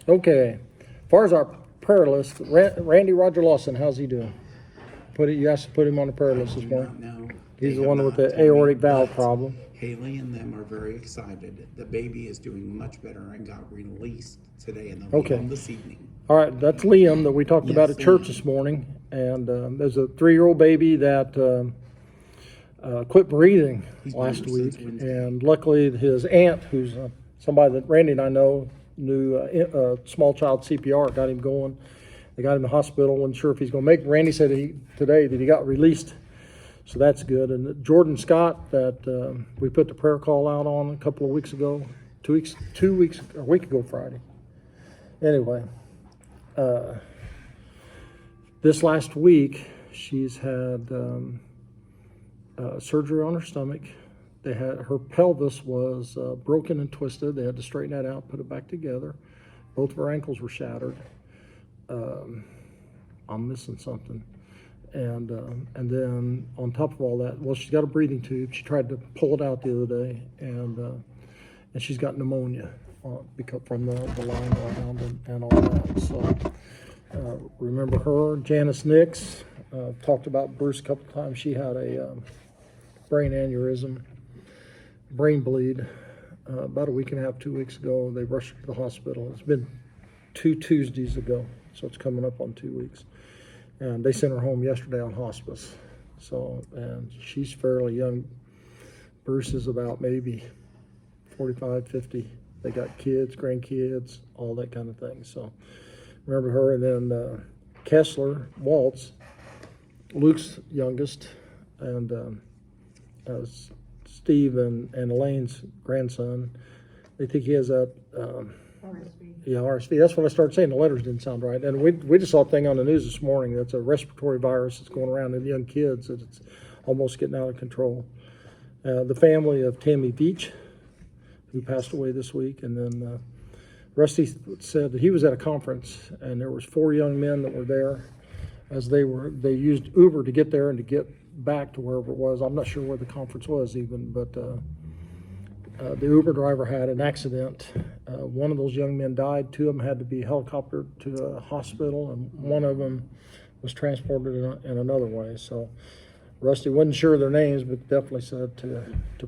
Okay. As far as our prayer list, Randy Roger Lawson, how's he doing? You asked to put him on the prayer list this morning. No, He's the one with the aortic valve problem. Haley and them are very excited. The baby is doing much better and got released today, and they'll be home this evening. All right, that's Liam that we talked about at church Liam. this morning. And there's a 3-year-old baby that quit breathing last week. And luckily his aunt, who's somebody that Randy and I know, knew small child CPR, got him going. They got him to the hospital, wasn't sure if he's going to make it. Randy said today that he got released, so that's good. And Jordan Scott that we put the prayer call out on a couple of weeks ago, a week ago Friday. Anyway, this last week she's had surgery on her stomach. Her pelvis was broken and twisted. They had to straighten that out, put it back together. Both of her ankles were shattered. I'm missing something. And then on top of all that, well, she's got a breathing tube. She tried to pull it out the other day, and she's got pneumonia because from the lying around and all that. So remember her, Janice Nix. Talked about Bruce a couple of times. She had a brain aneurysm, brain bleed about a week and a half, 2 weeks ago. They rushed her to the hospital. It's been 2 Tuesdays ago, so it's coming up on 2 weeks. And they sent her home yesterday on hospice. So, and she's fairly young. Bruce is about maybe 45, 50. They got kids, grandkids, all that kind of thing. So remember her. And then Kessler, Waltz, Luke's youngest, and Steve and Elaine's grandson. They think he has that RSV. Yeah, RSV. That's what I started saying. The letters didn't sound right. And we just saw a thing on the news this morning that's a respiratory virus that's going around in young kids, that it's almost getting out of control. The family of Tammy Beach, who passed away this week, and then Rusty said that he was at a conference and there was 4 young men that were there. As they used Uber to get there and to get back to wherever it was. I'm not sure where the conference was even, but the Uber driver had an accident. One of those young men died. 2 of them had to be helicoptered to a hospital, and one of them was transported in another way. So Rusty wasn't sure of their names, but definitely said to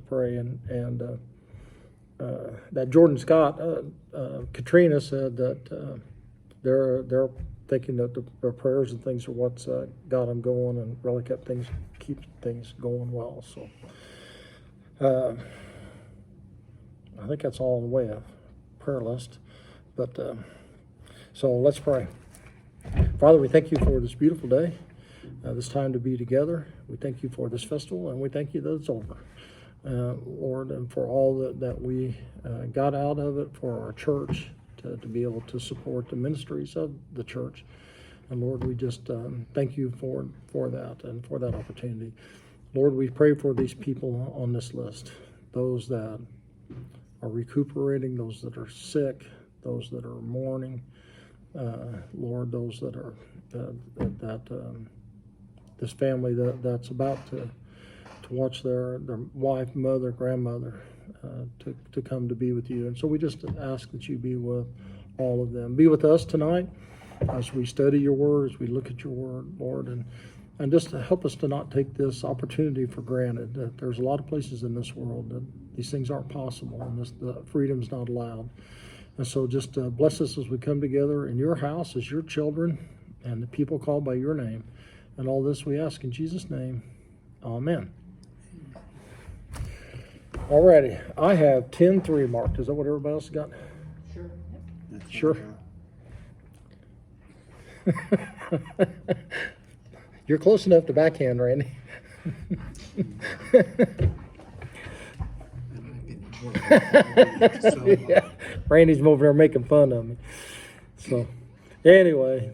pray. And that Jordan Scott, Katrina said that they're thinking that their prayers and things are what's got them going and really keep things going well. So I think that's all in the way of prayer list. But so let's pray. Father, we thank you for this beautiful day, this time to be together. We thank you for this festival, and we thank you that it's over, Lord, and for all that we got out of it for our church, to be able to support the ministries of the church. And Lord, we just thank you for that and for that opportunity. Lord, we pray for these people on this list, those that are recuperating, those that are sick, those that are mourning, Lord, those that are this family that's about to watch their wife, mother, grandmother to come to be with you. And so we just ask that you be with all of them. Be with us tonight as we study your word, as we look at your word, Lord, and just to help us to not take this opportunity for granted, that there's a lot of places in this world that these things aren't possible and the freedom's not allowed. And so just bless us as we come together in your house as your children and the people called by your name. And all this we ask in Jesus' name. Amen. Alrighty, I have 10-3 marked. Is that what everybody else got? Sure. You're close enough to backhand, Randy. Yeah. Randy's over there making fun of me. So, anyway,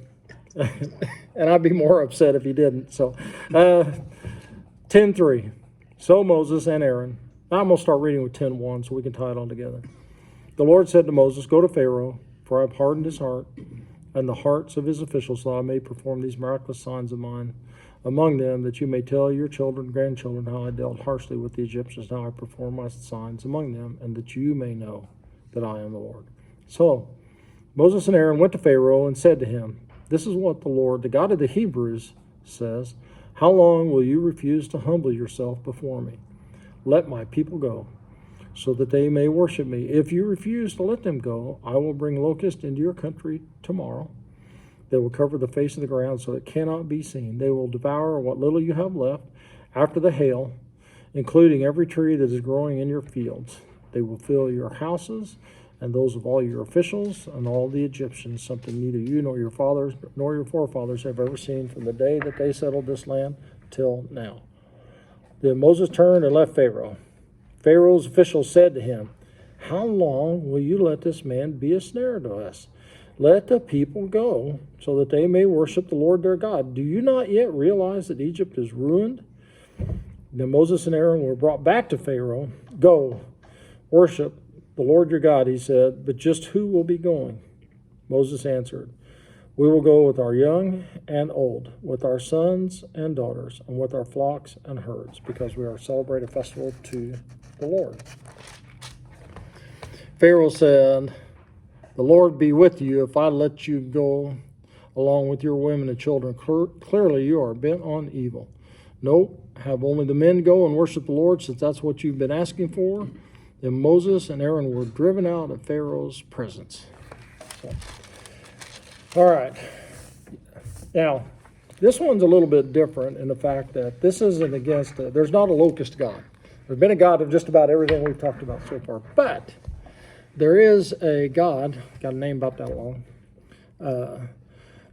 and I'd be more upset if he didn't. So, 10-3. So Moses and Aaron. I'm going to start reading with 10-1 so we can tie it all together. The Lord said to Moses, "Go to Pharaoh, for I have hardened his heart and the hearts of his officials, so I may perform these miraculous signs of mine among them, that you may tell your children and grandchildren how I dealt harshly with the Egyptians, how I perform my signs among them, and that you may know that I am the Lord." So Moses and Aaron went to Pharaoh and said to him, "This is what the Lord, the God of the Hebrews, says. How long will you refuse to humble yourself before me? Let my people go, so that they may worship me. If you refuse to let them go, I will bring locusts into your country tomorrow. They will cover the face of the ground so it cannot be seen. They will devour what little you have left after the hail, including every tree that is growing in your fields. They will fill your houses and those of all your officials and all the Egyptians, something neither you nor your fathers nor your forefathers have ever seen from the day that they settled this land till now." Then Moses turned and left Pharaoh. Pharaoh's officials said to him, "How long will you let this man be a snare to us? Let the people go so that they may worship the Lord their God. Do you not yet realize that Egypt is ruined?" Then Moses and Aaron were brought back to Pharaoh. "Go, worship the Lord your God," he said, "but just who will be going?" Moses answered, "We will go with our young and old, with our sons and daughters, and with our flocks and herds, because we are celebrating a festival to the Lord." Pharaoh said, "The Lord be with you if I let you go along with your women and children. Clearly you are bent on evil. No, have only the men go and worship the Lord, since that's what you've been asking for." Then Moses and Aaron were driven out of Pharaoh's presence. So, all right. Now, this one's a little bit different in the fact that this isn't against, there's not a locust God. There's been a God of just about everything we've talked about so far. But there is a God, got a name about that long,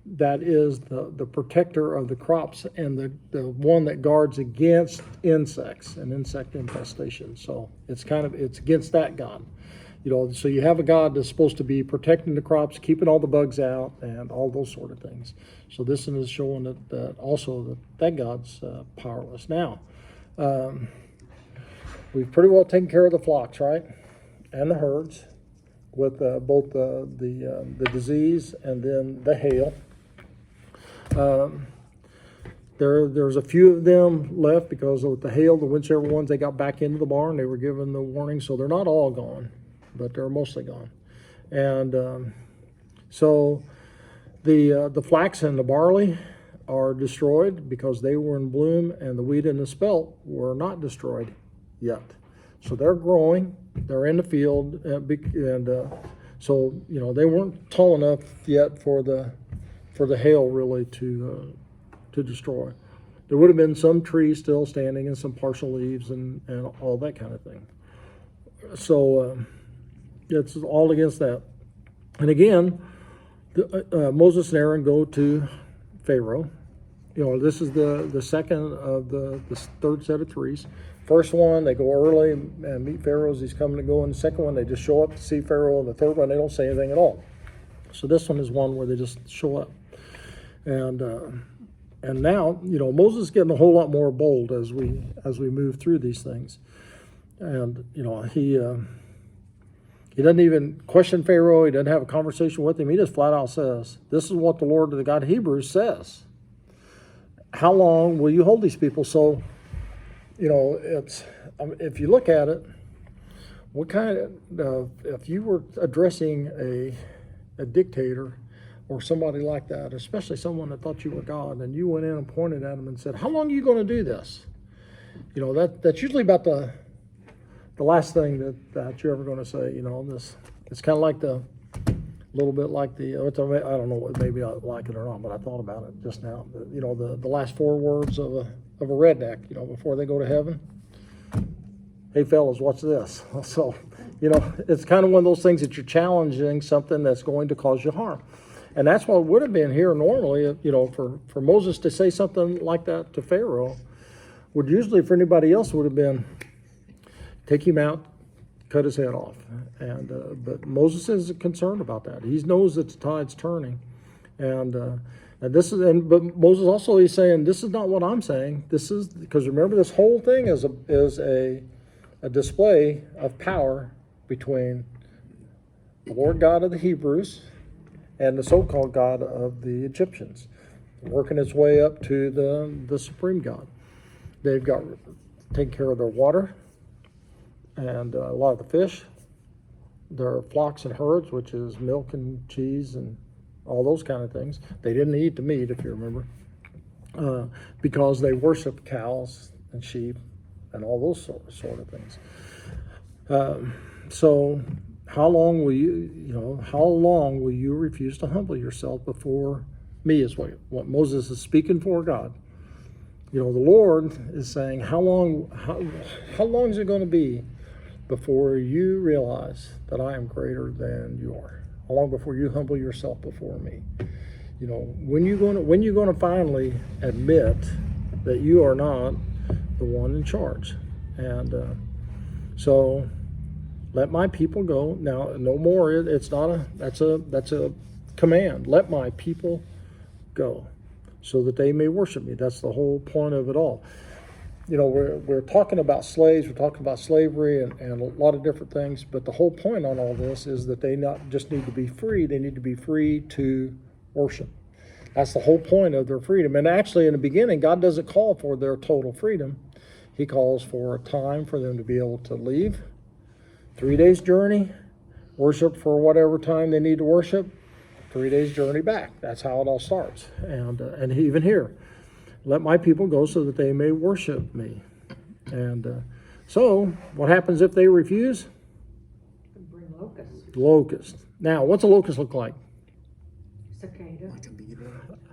that is the protector of the crops and the one that guards against insects and insect infestation. So it's against that God. So you have a God that's supposed to be protecting the crops, keeping all the bugs out, and all those sort of things. So this one is showing that also that God's powerless. Now, we've pretty well taken care of the flocks, right? And the herds, with both the disease and then the hail. There's a few of them left because of the hail, the whichever ones they got back into the barn, they were given the warning, so they're not all gone, but they're mostly gone. And so the flax and the barley are destroyed because they were in bloom, and the wheat and the spelt were not destroyed yet. So they're growing, they're in the field, so they weren't tall enough yet for the hail really to destroy. There would have been some trees still standing and some partial leaves and all that kind of thing. So it's all against that. And again, Moses and Aaron go to Pharaoh. This is the second of the third set of threes. First one, they go early and meet Pharaoh as he's coming to go. And the second one, they just show up to see Pharaoh. And the third one, they don't say anything at all. So this one is one where they just show up. And now, Moses is getting a whole lot more bold as we move through these things. And, he doesn't even question Pharaoh. He doesn't have a conversation with him. He just flat out says, "This is what the Lord, the God of Hebrews, says. How long will you hold these people?" So, if you look at it, what kind of, if you were addressing a dictator or somebody like that, especially someone that thought you were God, and you went in and pointed at him and said, "How long are you going to do this?" That's usually about the last thing that you're ever going to say. It's kind of like a little bit like I don't know, maybe I like it or not, but I thought about it just now. The last four words of a redneck, before they go to heaven. "Hey fellas, watch this." So, it's kind of one of those things that you're challenging something that's going to cause you harm. And that's what would have been here normally, for Moses to say something like that to Pharaoh, would usually for anybody else would have been, take him out, cut his head off. And but Moses isn't concerned about that. He knows that the tide's turning. But Moses also, he's saying, this is not what I'm saying. This is, because remember, this whole thing is a display of power between the Lord God of the Hebrews and the so-called God of the Egyptians, working its way up to the supreme God. They've got taken care of their water and a lot of the fish. their flocks and herds, which is milk and cheese and all those kind of things. They didn't eat the meat, if you remember, because they worshiped cows and sheep and all those sort of things. So how long will you refuse to humble yourself before me, is what Moses is speaking for God. The Lord is saying, how long is it going to be before you realize that I am greater than you are? How long before you humble yourself before me? When you going to finally admit that you are not the one in charge? And so let my people go. Now, no more. That's a command. Let my people go, so that they may worship me. That's the whole point of it all. We're talking about slaves, we're talking about slavery and a lot of different things, but the whole point on all this is that they not just need to be free, they need to be free to worship. That's the whole point of their freedom. And actually, in the beginning, God doesn't call for their total freedom. He calls for a time for them to be able to leave, 3 days journey, worship for whatever time they need to worship, 3 days journey back. That's how it all starts. And even here, let my people go so that they may worship me. And so what happens if they refuse? Bring locusts. Locust. Now, what's a locust look like? Cicada. Like a beetle.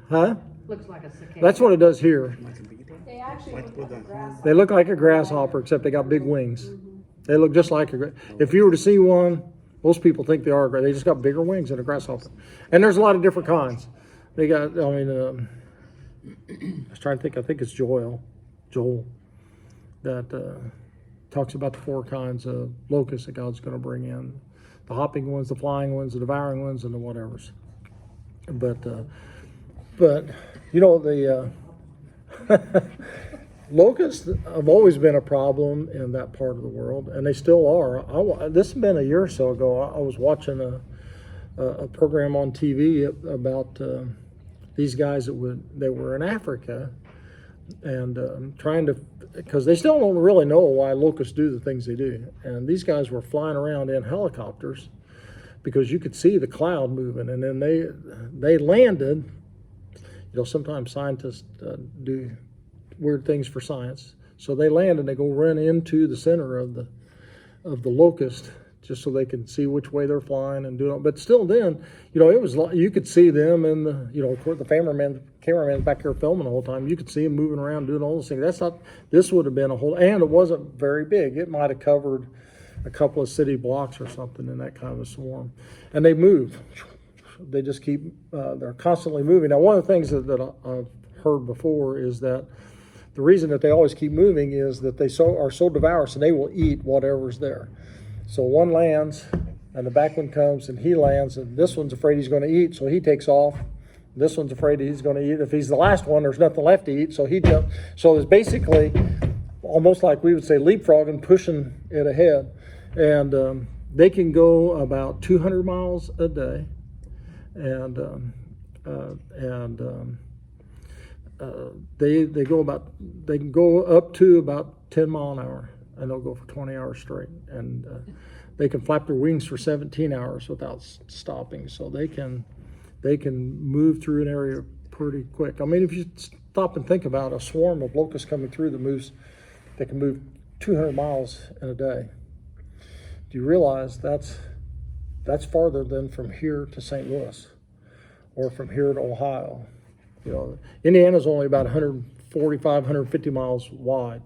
Huh? Looks like a cicada. That's what it does here. Like a beetle. They actually Like look with like a grass. They look like a grasshopper, except they got big wings. They look just like if you were to see one, most people think they are. They just got bigger wings than a grasshopper. And there's a lot of different kinds. They got, I was trying to think, I think it's Joel, that talks about the 4 kinds of locusts that God's going to bring in. The hopping ones, the flying ones, the devouring ones, and the whatevers. But the locusts have always been a problem in that part of the world, and they still are. This has been a year or so ago. I was watching a program on TV about these guys that were in Africa and trying to, because they still don't really know why locusts do the things they do. And these guys were flying around in helicopters because you could see the cloud moving, and then they landed. Sometimes scientists do weird things for science. So they land and they go run into the center of the locust just so they can see which way they're flying and do it. But still, then it was you could see them in the cameraman back here filming the whole time. You could see them moving around doing all those things. This would have been a whole, and it wasn't very big. It might have covered a couple of city blocks or something in that kind of a swarm, and they move. They just keep they're constantly moving. Now, one of the things that I've heard before is that the reason that they always keep moving is that they are so devourous, and they will eat whatever's there. So one lands, and the back one comes, and he lands, and this one's afraid he's going to eat, so he takes off. This one's afraid he's going to eat. If he's the last one, there's nothing left to eat, so he jumps. So it's basically almost like we would say leapfrogging, pushing it ahead. And they can go about 200 miles a day, and they can go up to about 10 mile an hour, and they'll go for 20 hours straight, and they can flap their wings for 17 hours without stopping. So they can move through an area pretty quick. I mean, if you stop and think about a swarm of locusts coming through they can move 200 miles in a day. Do you realize that's farther than from here to St. Louis or from here to Ohio? Indiana's only about 145, 150 miles wide.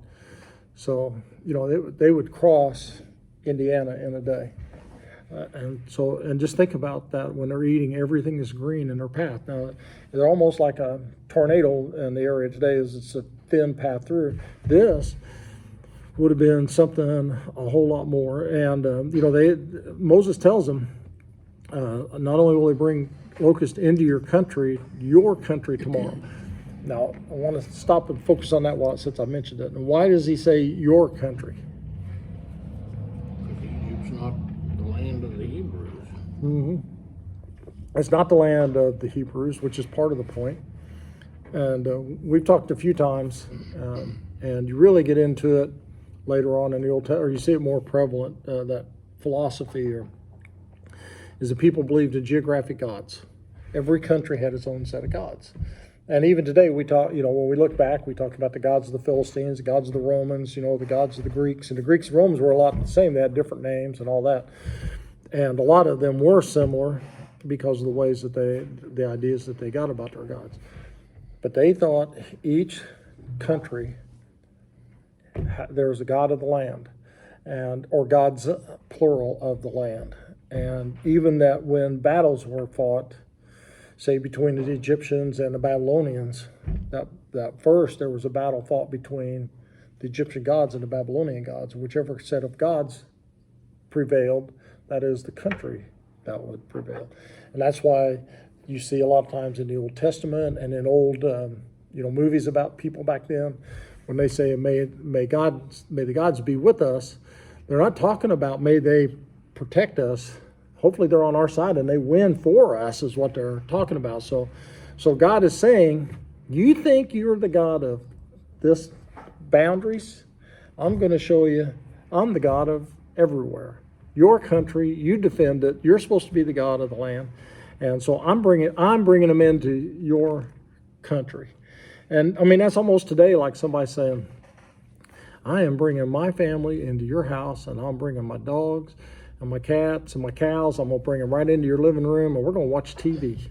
So, they would cross Indiana in a day. And just think about that when they're eating everything that's green in their path. Now, they're almost like a tornado in the area today, as it's a thin path through. This would have been something a whole lot more. And, Moses tells them, not only will he bring locusts into your country tomorrow. Now, I want to stop and focus on that since I mentioned it. And why does he say your country? Because Egypt's not the land of the Hebrews. Mm-hmm. It's not the land of the Hebrews, which is part of the point. And we've talked a few times, and you really get into it later on in the Old Testament, or you see it more prevalent, that philosophy or is that people believed in geographic gods. Every country had its own set of gods. And even today, we talk, when we look back, we talk about the gods of the Philistines, the gods of the Romans, the gods of the Greeks. And the Greeks and Romans were a lot the same. They had different names and all that. And a lot of them were similar because of the ways that the ideas that they got about their gods. But they thought each country, there was a god of the land, or gods, plural, of the land. And even that when battles were fought, say between the Egyptians and the Babylonians, that first there was a battle fought between the Egyptian gods and the Babylonian gods. Whichever set of gods prevailed, that is the country that would prevail. And that's why you see a lot of times in the Old Testament and in old movies about people back then, when they say may the gods be with us, they're not talking about may they protect us. Hopefully they're on our side and they win for us is what they're talking about. So God is saying, you think you're the God of this boundaries? I'm going to show you I'm the God of everywhere. Your country, you defend it. You're supposed to be the God of the land. And so I'm bringing them into your country. And I mean, that's almost today like somebody saying, I am bringing my family into your house, and I'm bringing my dogs and my cats and my cows. I'm going to bring them right into your living room, and we're going to watch TV,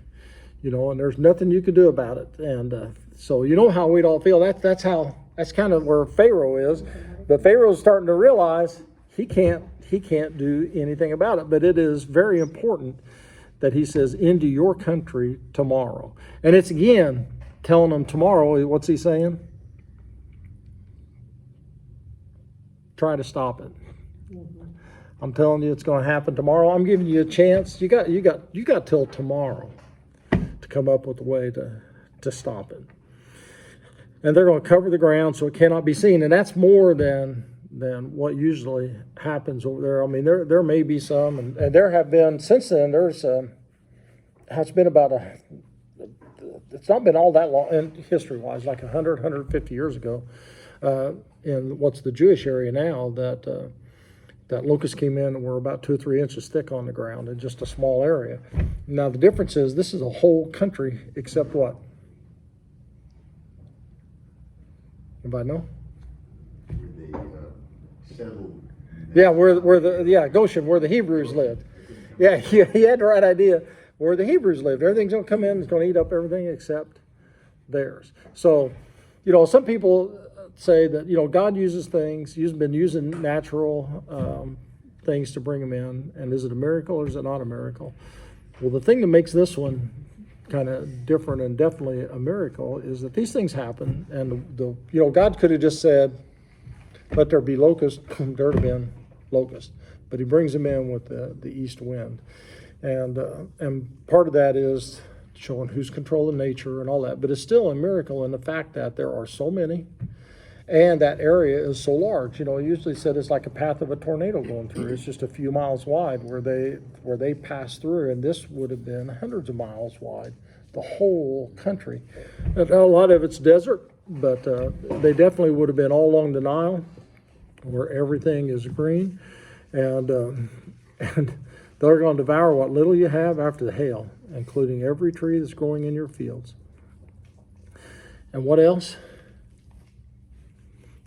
and there's nothing you can do about it. And so how we'd all feel. That's kind of where Pharaoh is. But Pharaoh's starting to realize he can't do anything about it. But it is very important that he says, into your country tomorrow. And it's again telling them tomorrow. What's he saying? Try to stop it. I'm telling you, it's going to happen tomorrow. I'm giving you a chance. You got till tomorrow to come up with a way to stop it. And they're going to cover the ground so it cannot be seen. And that's more than what usually happens over there. I mean, there may be some, and there have been since then. It's been about it's not been all that long, and history-wise, like 100, 150 years ago, in what's the Jewish area now, that locusts came in and were about 2 or 3 inches thick on the ground in just a small area. Now, the difference is this is a whole country except what? Anybody know? They settled. Yeah, Goshen, where the Hebrews lived. Yeah, he had the right idea. Where the Hebrews lived, everything's going to come in, it's going to eat up everything except theirs. So, some people say that, God uses things, he's been using natural things to bring them in. And is it a miracle or is it not a miracle? Well, the thing that makes this one kind of different and definitely a miracle is that these things happen. And, God could have just said, let there be locusts, there would have been locusts. But he brings them in with the east wind. And part of that is showing who's controlling nature and all that. But it's still a miracle in the fact that there are so many, and that area is so large. Usually said it's like a path of a tornado going through. It's just a few miles wide where they pass through, and this would have been hundreds of miles wide, the whole country. And a lot of it's desert, but they definitely would have been all along the Nile, where everything is green, and they're going to devour what little you have after the hail, including every tree that's growing in your fields. And what else?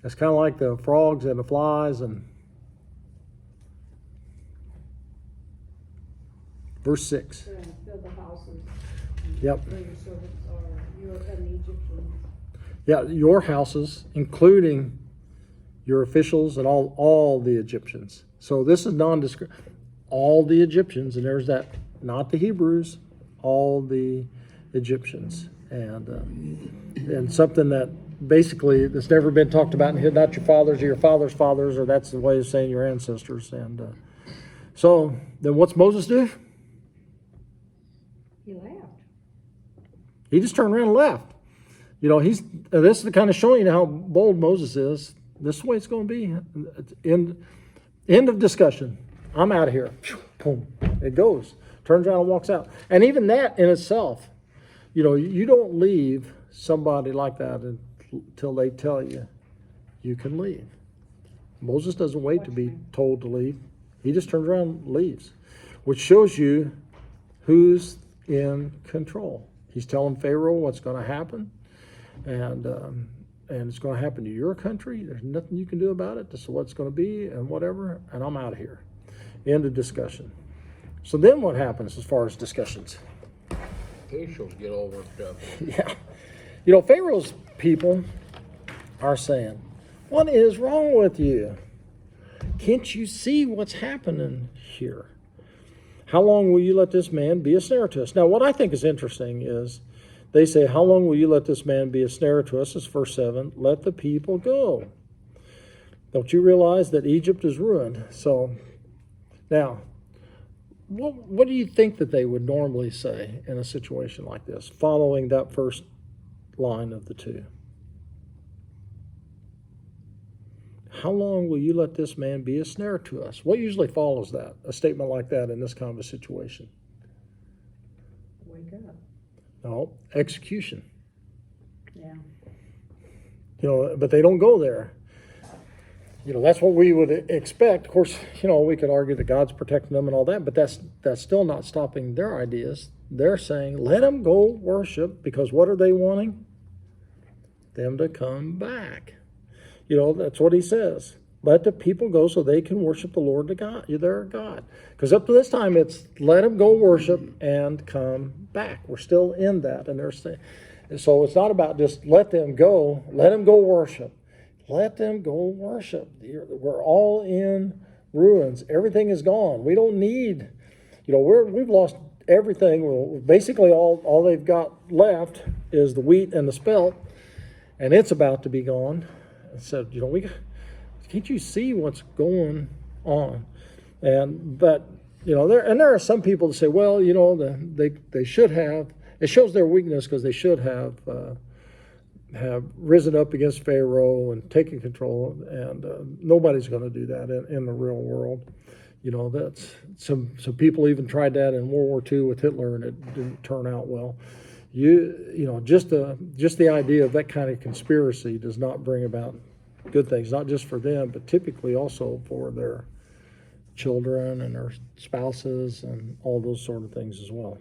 It's kind of like the frogs and the flies. And verse 6. Fill the houses. Yep. Where your servants are, you and the Egyptians. Yeah, your houses, including your officials and all the Egyptians. So this is nondescript. All the Egyptians, and there's that, not the Hebrews, all the Egyptians. And something that basically that's never been talked about in here, not your fathers or your father's fathers, or that's the way of saying your ancestors. And so then what's Moses do? He laughed. He just turned around and left. This is the kind of showing you how bold Moses is. This is the way it's going to be. End of discussion. I'm out of here. Boom. It goes. Turns around and walks out. And even that in itself, you don't leave somebody like that until they tell you you can leave. Moses doesn't wait to be told to leave. He just turns around and leaves. which shows you who's in control. He's telling Pharaoh what's going to happen, and it's going to happen to your country. There's nothing you can do about it. This is what it's going to be, and whatever. And I'm out of here. End of discussion. So then, what happens as far as discussions? Officials get all worked up. Yeah, you know, Pharaoh's people are saying, "What is wrong with you? Can't you see what's happening here? How long will you let this man be a snare to us?" Now, what I think is interesting is they say, "How long will you let this man be a snare to us?" It's verse 7. Let the people go. Don't you realize that Egypt is ruined? So, now, what do you think that they would normally say in a situation like this, following that first line of the two? How long will you let this man be a snare to us? What usually follows that, a statement like that in this kind of a situation? Wake up. No, execution. Yeah. You know, but they don't go there. You know, that's what we would expect. Of course, you know, we could argue that God's protecting them and all that, but that's still not stopping their ideas. They're saying, let them go worship, because what are they wanting? Them to come back. You know, that's what he says. Let the people go so they can worship the Lord their God. Because up to this time, it's let them go worship and come back. We're still in that. And so it's not about just let them go worship. Let them go worship. We're all in ruins. Everything is gone. We don't need, you know, we've lost everything. Well, basically, all they've got left is the wheat and the spelt, and it's about to be gone. So, you know, can't you see what's going on? But you know, there are some people that say, well, you know, they should have. It shows their weakness because they should have risen up against Pharaoh and taken control. And nobody's going to do that in the real world. You know, that's some people even tried that in World War II with Hitler, and it didn't turn out well. You know, just the idea of that kind of conspiracy does not bring about good things, not just for them, but typically also for their children and their spouses and all those sort of things as well.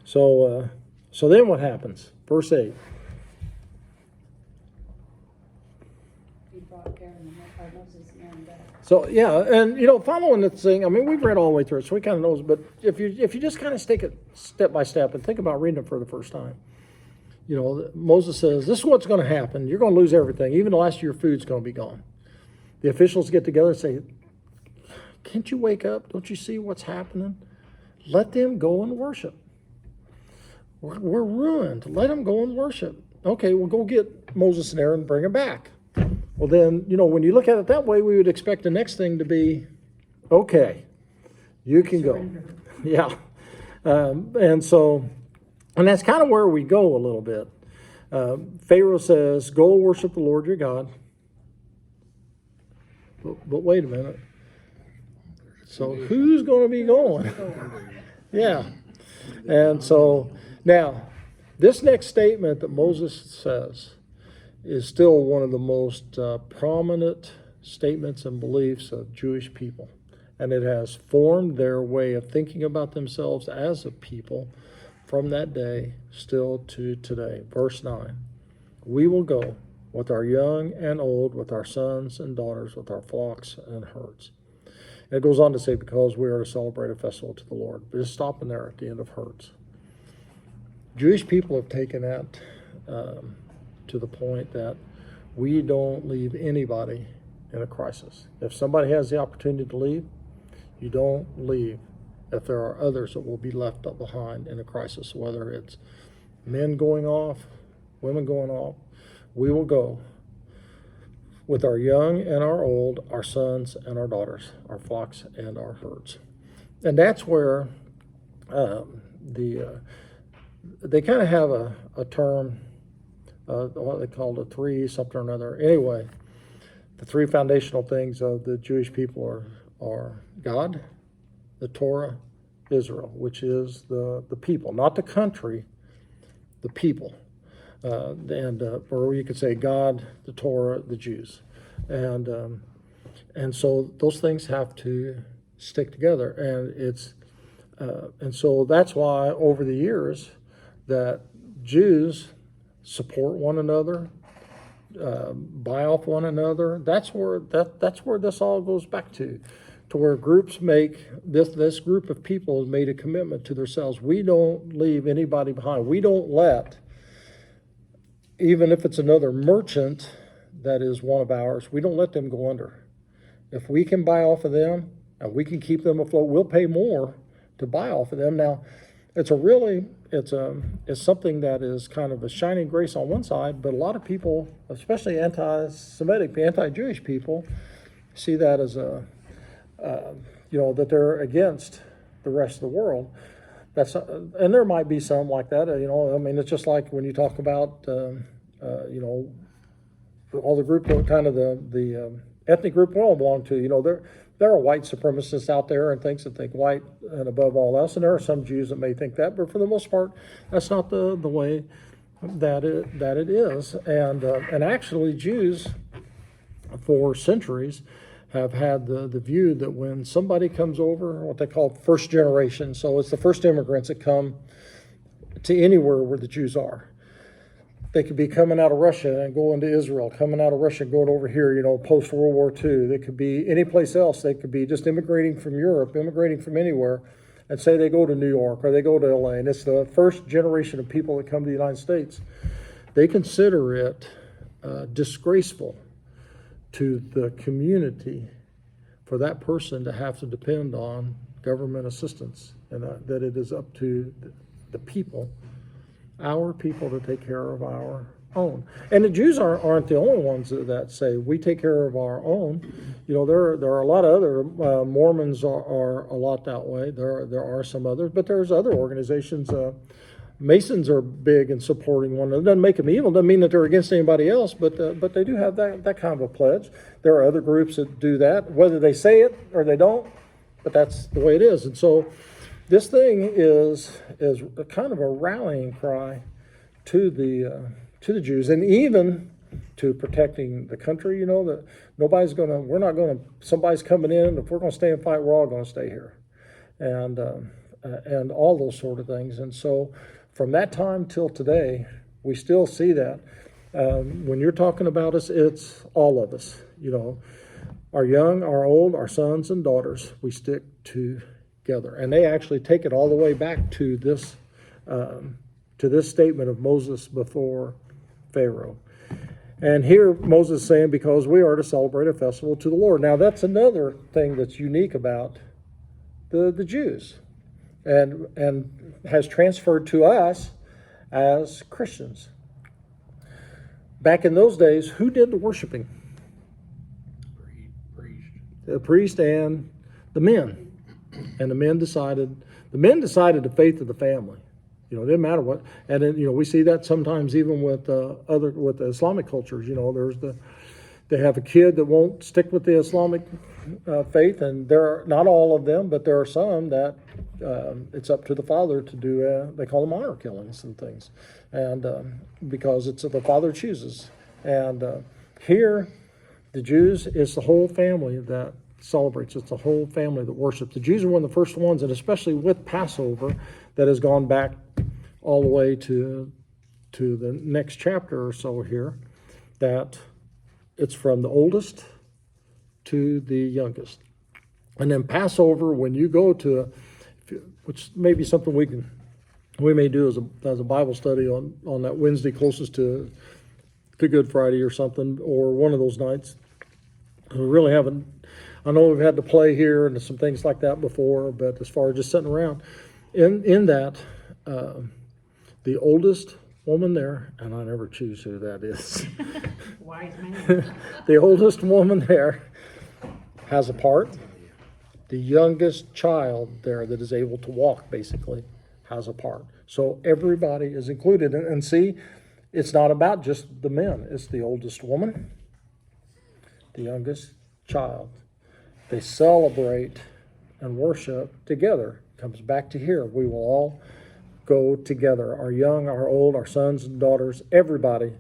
So then what happens? Verse 8. He brought Moses and Aaron back. So yeah, and you know, following this thing, I mean, we've read all the way through it, so we kind of know. But if you just kind of take it step by step and think about reading it for the first time, you know, Moses says, "This is what's going to happen. You're going to lose everything. Even the last of your food's going to be gone." The officials get together and say, "Can't you wake up? Don't you see what's happening? Let them go and worship. We're ruined. Let them go and worship." Okay, well, go get Moses and Aaron and bring them back. Well, then, you know, when you look at it that way, we would expect the next thing to be, okay, you can go. Yeah. And that's kind of where we go a little bit. Pharaoh says, "Go worship the Lord your God." But wait a minute. So who's going to be going? Yeah. And so now, this next statement that Moses says is still one of the most prominent statements and beliefs of Jewish people. And it has formed their way of thinking about themselves as a people from that day still to today. Verse 9, "We will go with our young and old, with our sons and daughters, with our flocks and herds." And it goes on to say, because we are to celebrate a festival to the Lord. But just stopping there at the end of herds. Jewish people have taken that to the point that we don't leave anybody in a crisis. If somebody has the opportunity to leave, you don't leave. If there are others that will be left up behind in a crisis, whether it's men going off, women going off, we will go with our young and our old, our sons and our daughters, our flocks and our herds. And that's where they kind of have a term, what they call the three something or another. Anyway, the three foundational things of the Jewish people are God, the Torah, Israel, which is the people, not the country, the people. Or you could say God, the Torah, the Jews. And so those things have to stick together. And And so that's why over the years that Jews support one another, buy off one another. That's where this all goes back to where groups make this group of people has made a commitment to themselves. We don't leave anybody behind. We don't let, even if it's another merchant that is one of ours, we don't let them go under. If we can buy off of them and we can keep them afloat, we'll pay more to buy off of them. Now, it's something that is kind of a shining grace on one side, but a lot of people, especially anti-Semitic, anti-Jewish people, see that as that they're against the rest of the world. And there might be some like that. It's just like when you talk about all the group, kind of the ethnic group we all belong to. There are white supremacists out there and things that think white and above all else, and there are some Jews that may think that, but for the most part, that's not the way that it is. And actually, Jews for centuries have had the view that when somebody comes over, what they call first generation, so it's the first immigrants that come to anywhere where the Jews are. They could be coming out of Russia and going to Israel, coming out of Russia and going over here, post-World War II. They could be any place else. They could be just immigrating from Europe, immigrating from anywhere, and say they go to New York or they go to LA, and it's the first generation of people that come to the United States. They consider it disgraceful to the community for that person to have to depend on government assistance, and that it is up to the people, our people, to take care of our own. And the Jews aren't the only ones that say we take care of our own. There are a lot of other Mormons are a lot that way. There are some others, but there's other organizations. Masons are big in supporting one another. Doesn't make them evil. Doesn't mean that they're against anybody else, but they do have that kind of a pledge. There are other groups that do that, whether they say it or they don't, but that's the way it is. And so this thing is a kind of a rallying cry to the Jews, and even to protecting the country. That somebody's coming in. If we're going to stay and fight, we're all going to stay here, and all those sort of things. And so from that time till today, we still see that. When you're talking about us, it's all of us. Our young, our old, our sons and daughters, we stick together. And they actually take it all the way back to this statement of Moses before Pharaoh. And here Moses is saying, because we are to celebrate a festival to the Lord. Now that's another thing that's unique about the Jews and has transferred to us as Christians. Back in those days, who did the worshiping? The priest and the men. And the men decided the faith of the family. It didn't matter what. And then, we see that sometimes even with with the Islamic cultures. They have a kid that won't stick with the Islamic faith, and there are not all of them, but there are some that it's up to the father to do. They call them honor killings and things, and because it's the father chooses. And here, the Jews, it's the whole family that celebrates. It's the whole family that worships. The Jews are one of the first ones, and especially with Passover, that has gone back all the way to the next chapter or so here, that it's from the oldest to the youngest. And then Passover, when you go to, which may be something we may do as a Bible study on that Wednesday closest to Good Friday or something, or one of those nights. We really haven't. I know we've had to play here and some things like that before, but as far as just sitting around, in that, the oldest woman there, and I never choose who that is. Wise man. The oldest woman there has a part. The youngest child there that is able to walk, basically, has a part. So everybody is included. And see, it's not about just the men. It's the oldest woman, the youngest child. They celebrate and worship together. Comes back to here. We will all go together. Our young, our old, our sons and daughters, everybody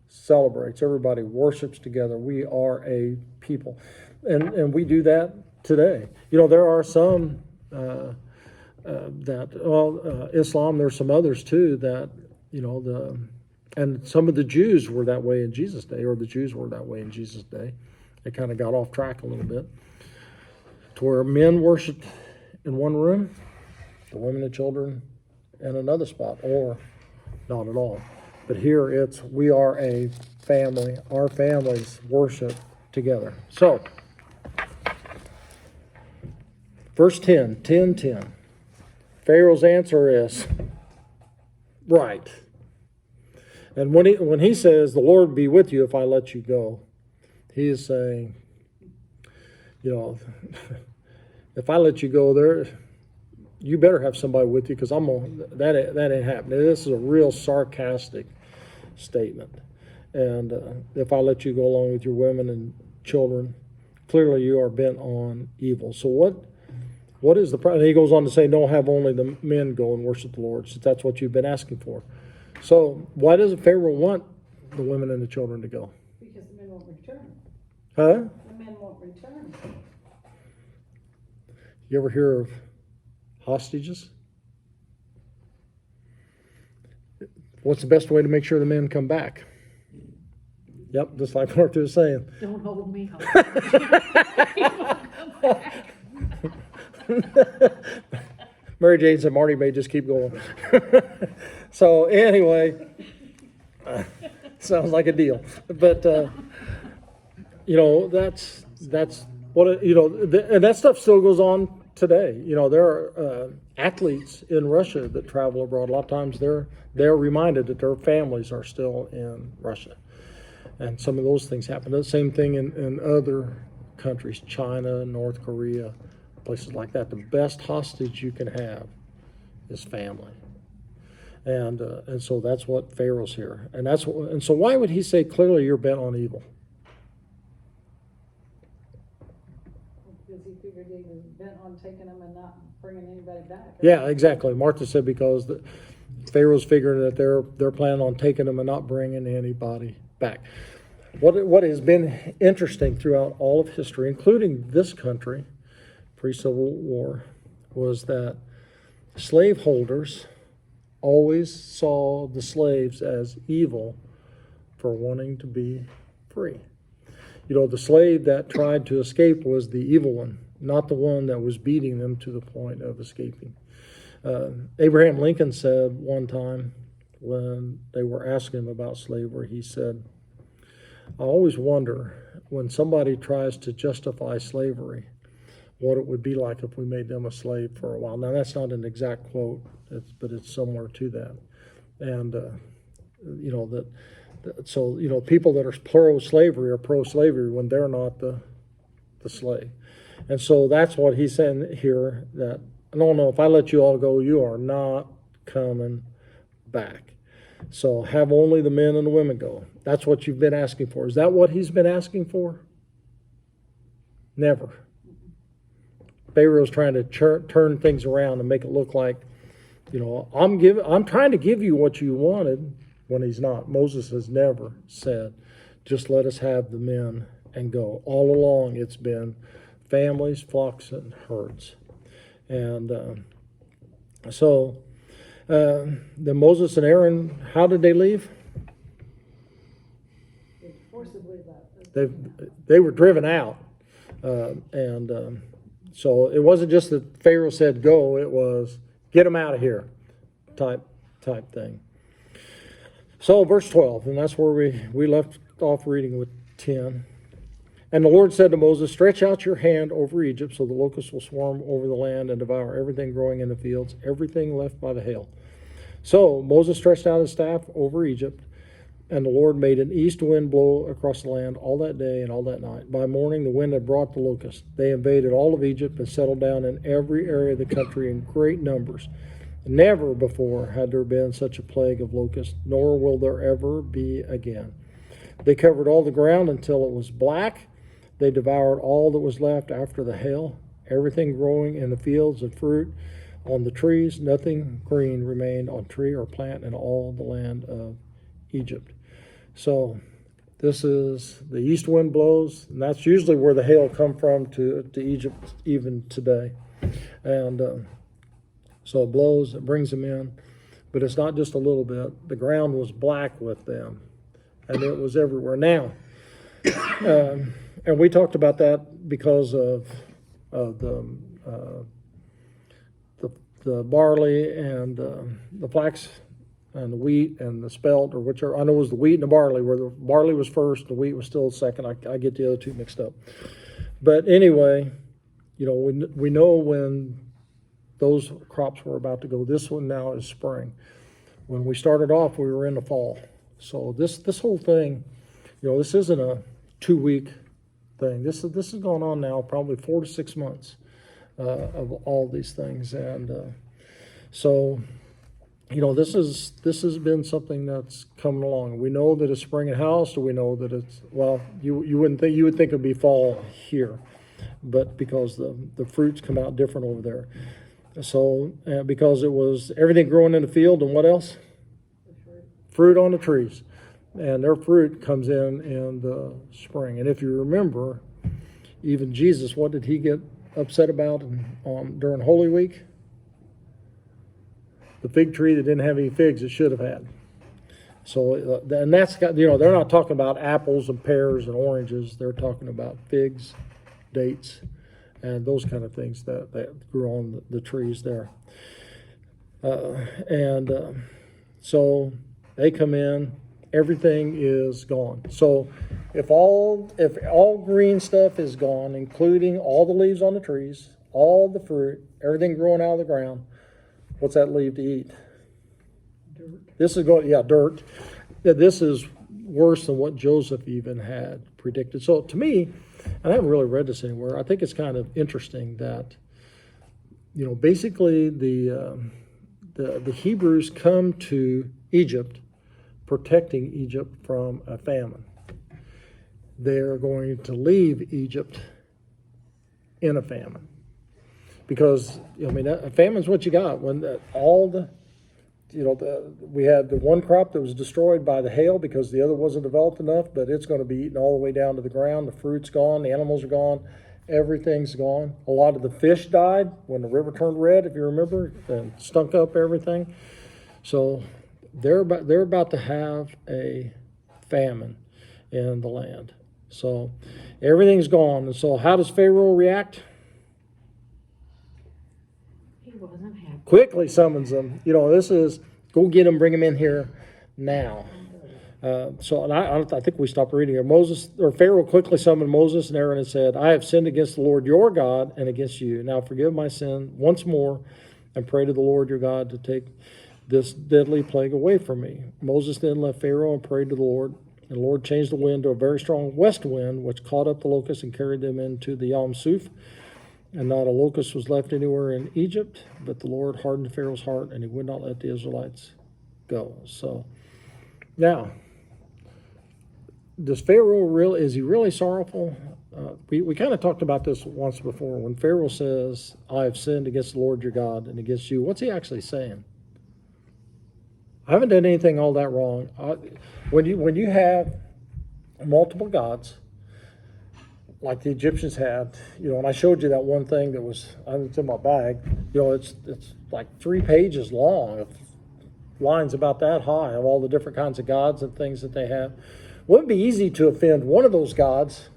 celebrates. Everybody worships together. We are a people. And we do that today. There are some Islam, there's some others too that, and some of the Jews were that way in Jesus' day, or the Jews were that way in Jesus' day. They kind of got off track a little bit, to where men worshiped in one room, the women and children in another spot, or not at all. But here it's, we are a family. Our families worship together. So, verse 10. Pharaoh's answer is, right. And when he says, the Lord be with you if I let you go, he is saying, if I let you go there, you better have somebody with you, because that ain't happening. This is a real sarcastic statement. And if I let you go along with your women and children, clearly you are bent on evil. So what is the problem? And he goes on to say, no, have only the men go and worship the Lord, since that's what you've been asking for. So why doesn't Pharaoh want the women and the children to go? Because the men won't return. Huh? The men won't return. You ever hear of hostages? What's the best way to make sure the men come back? Yep, just like Martha was saying. Don't hold me hostage. Mary Jane said Marty may just keep going. So anyway, sounds like a deal. But that's what and that stuff still goes on today. There are athletes in Russia that travel abroad. A lot of times they're reminded that their families are still in Russia, and some of those things happen. The same thing in other countries, China, North Korea, places like that. The best hostage you can have is family, and so that's what Pharaoh's here, and so why would he say clearly you're bent on evil? Because he figured he was bent on taking them and not bringing anybody back. Yeah, exactly. Martha said because Pharaoh's figuring that they're planning on taking them and not bringing anybody back. What has been interesting throughout all of history, including this country, pre-Civil War, was that slaveholders always saw the slaves as evil for wanting to be free. The slave that tried to escape was the evil one, not the one that was beating them to the point of escaping. Abraham Lincoln said one time when they were asking him about slavery, he said, I always wonder when somebody tries to justify slavery, what it would be like if we made them a slave for a while. Now, that's not an exact quote, but it's somewhere to that. And, so people that are pro-slavery are pro-slavery when they're not the slave. And so that's what he's saying here, that, no, if I let you all go, you are not coming back. So have only the men and the women go. That's what you've been asking for. Is that what he's been asking for? Never. Pharaoh's trying to turn things around and make it look like, I'm trying to give you what you wanted, when he's not. Moses has never said, just let us have the men and go. All along it's been families, flocks, and herds. And so then Moses and Aaron, how did they leave? They forcibly left. They were driven out. So it wasn't just that Pharaoh said go, it was get them out of here type thing. So verse 12, and that's where we left off reading with 10. And the Lord said to Moses, stretch out your hand over Egypt so the locusts will swarm over the land and devour everything growing in the fields, everything left by the hail. So Moses stretched out his staff over Egypt, and the Lord made an east wind blow across the land all that day and all that night. By morning the wind had brought the locusts. They invaded all of Egypt and settled down in every area of the country in great numbers. Never before had there been such a plague of locusts, nor will there ever be again. They covered all the ground until it was black. They devoured all that was left after the hail, everything growing in the fields and fruit on the trees. Nothing green remained on tree or plant in all the land of Egypt. So this is the east wind blows, and that's usually where the hail come from to Egypt even today. And So it blows, it brings them in, but it's not just a little bit. The ground was black with them, and it was everywhere. Now, and we talked about that because of the barley and the flax and the wheat and the spelt, or whichever. I know it was the wheat and the barley, where the barley was first, the wheat was still second. I get the other two mixed up. But anyway, we know when those crops were about to go. This one now is spring. When we started off, we were in the fall. So this whole thing, this isn't a 2-week thing. This has gone on now probably 4 to 6 months of all these things, and so this has been something that's coming along. We know that it's spring in house, or we know that it's you would think it'd be fall here, but because the fruits come out different over there. So because it was everything growing in the field, and what else? Fruit on the trees, and their fruit comes in the spring. And if you remember, even Jesus, what did he get upset about during Holy Week? The fig tree that didn't have any figs it should have had. So, and that's got, they're not talking about apples and pears and oranges. They're talking about figs, dates, and those kind of things that grew on the trees there. So they come in, everything is gone. So if all green stuff is gone, including all the leaves on the trees, all the fruit, everything growing out of the ground, what's that leave to eat? Dirt. This is dirt. This is worse than what Joseph even had predicted. So to me, and I haven't really read this anywhere, I think it's kind of interesting that, basically the Hebrews come to Egypt protecting Egypt from a famine. They're going to leave Egypt in a famine. Because, a famine's what you got. When we had the one crop that was destroyed by the hail because the other wasn't developed enough, but it's going to be eaten all the way down to the ground. The fruit's gone, the animals are gone, everything's gone. A lot of the fish died when the river turned red, if you remember, and stunk up everything. So they're about to have a famine in the land. So everything's gone. And so how does Pharaoh react? He wasn't happy. Quickly summons them. This is, go get them, bring them in here now. I think we stopped reading here. Pharaoh quickly summoned Moses and Aaron and said, I have sinned against the Lord your God and against you. Now forgive my sin once more and pray to the Lord your God to take this deadly plague away from me. Moses then left Pharaoh and prayed to the Lord. And the Lord changed the wind to a very strong west wind, which caught up the locusts and carried them into the Yam Suf. And not a locust was left anywhere in Egypt, but the Lord hardened Pharaoh's heart, and he would not let the Israelites go. So, now, does Pharaoh is he really sorrowful? We kind of talked about this once before. When Pharaoh says, I have sinned against the Lord your God and against you, what's he actually saying? I haven't done anything all that wrong. When you have multiple gods, like the Egyptians had, and I showed you that one thing that was, it's in my bag, it's like 3 pages long, of lines about that high of all the different kinds of gods and things that they have. Wouldn't it be easy to offend one of those gods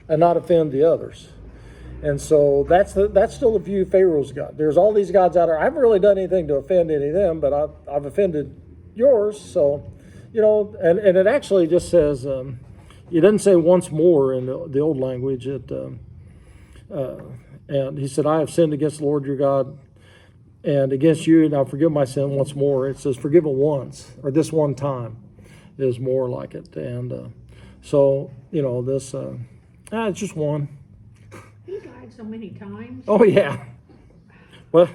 and not offend the others? And so that's still the view Pharaoh's got. There's all these gods out there. I haven't really done anything to offend any of them, but I've offended yours. So, and it actually just says, it doesn't say once more in the old language. And he said, I have sinned against the Lord your God and against you. Now forgive my sin once more. It says forgive it once, or this one time is more like it. And so, this, it's just one. He died so many times. Oh, yeah. Well,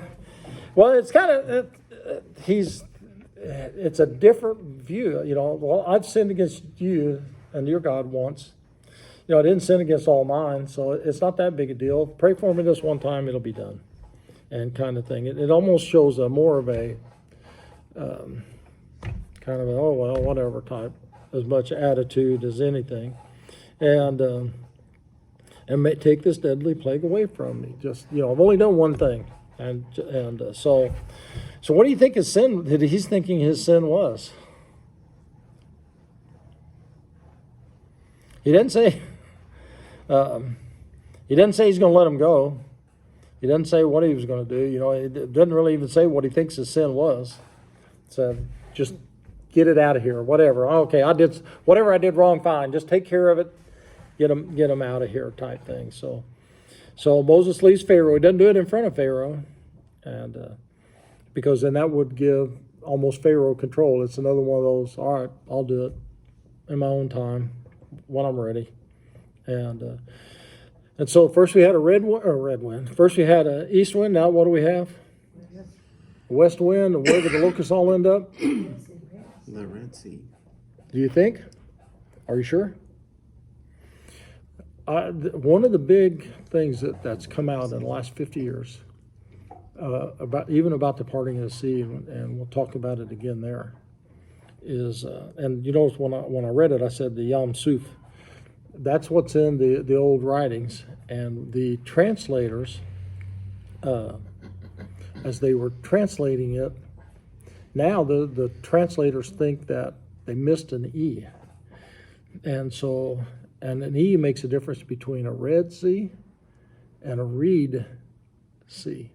it's kind of, it's a different view. Well, I've sinned against you and your God once. I didn't sin against all mine, so it's not that big a deal. Pray for me this one time, it'll be done, and kind of thing. It almost shows more of a kind of oh well, whatever type, as much attitude as anything, and may take this deadly plague away from me. Just I've only done one thing, So what do you think his sin? He's thinking his sin was? He didn't say. He didn't say he's going to let him go. He doesn't say what he was going to do. You know, it doesn't really even say what he thinks his sin was. So just get it out of here, whatever. Okay, whatever I did wrong, fine. Just take care of it. Get him out of here, type thing. So Moses leaves Pharaoh. He doesn't do it in front of Pharaoh, and because then that would give almost Pharaoh control. It's another one of those. All right, I'll do it in my own time when I'm ready, and so first we had a red wind. First we had an east wind. Now what do we have? West wind. And where did the locusts all end up? The Red Sea. Do you think? Are you sure? One of the big things that's come out in the last 50 years about the parting of the sea, and we'll talk about it again there, is and you notice when I read it, I said the Yam Suf. That's what's in the old writings, and the translators, as they were translating it, now the translators think that they missed an E, and an E makes a difference between a Red Sea and a Reed Sea,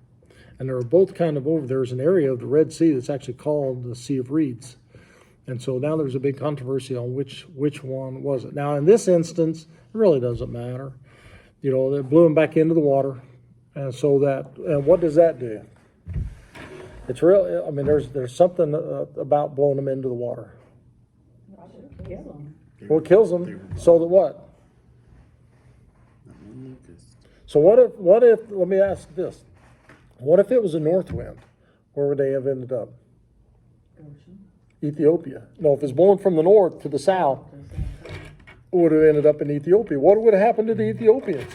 and they're both kind of over. There's an area of the Red Sea that's actually called the Sea of Reeds. And so now there's a big controversy on which one was it. Now, in this instance, it really doesn't matter. You know, they blew him back into the water. And so and what does that do? It's real. I mean, there's something about blowing them into the water. Well, it kills them. So that what? So what if, let me ask this. What if it was a north wind? Where would they have ended up? Ethiopia. No, if it's blowing from the north to the south, it would have ended up in Ethiopia. What would have happened to the Ethiopians?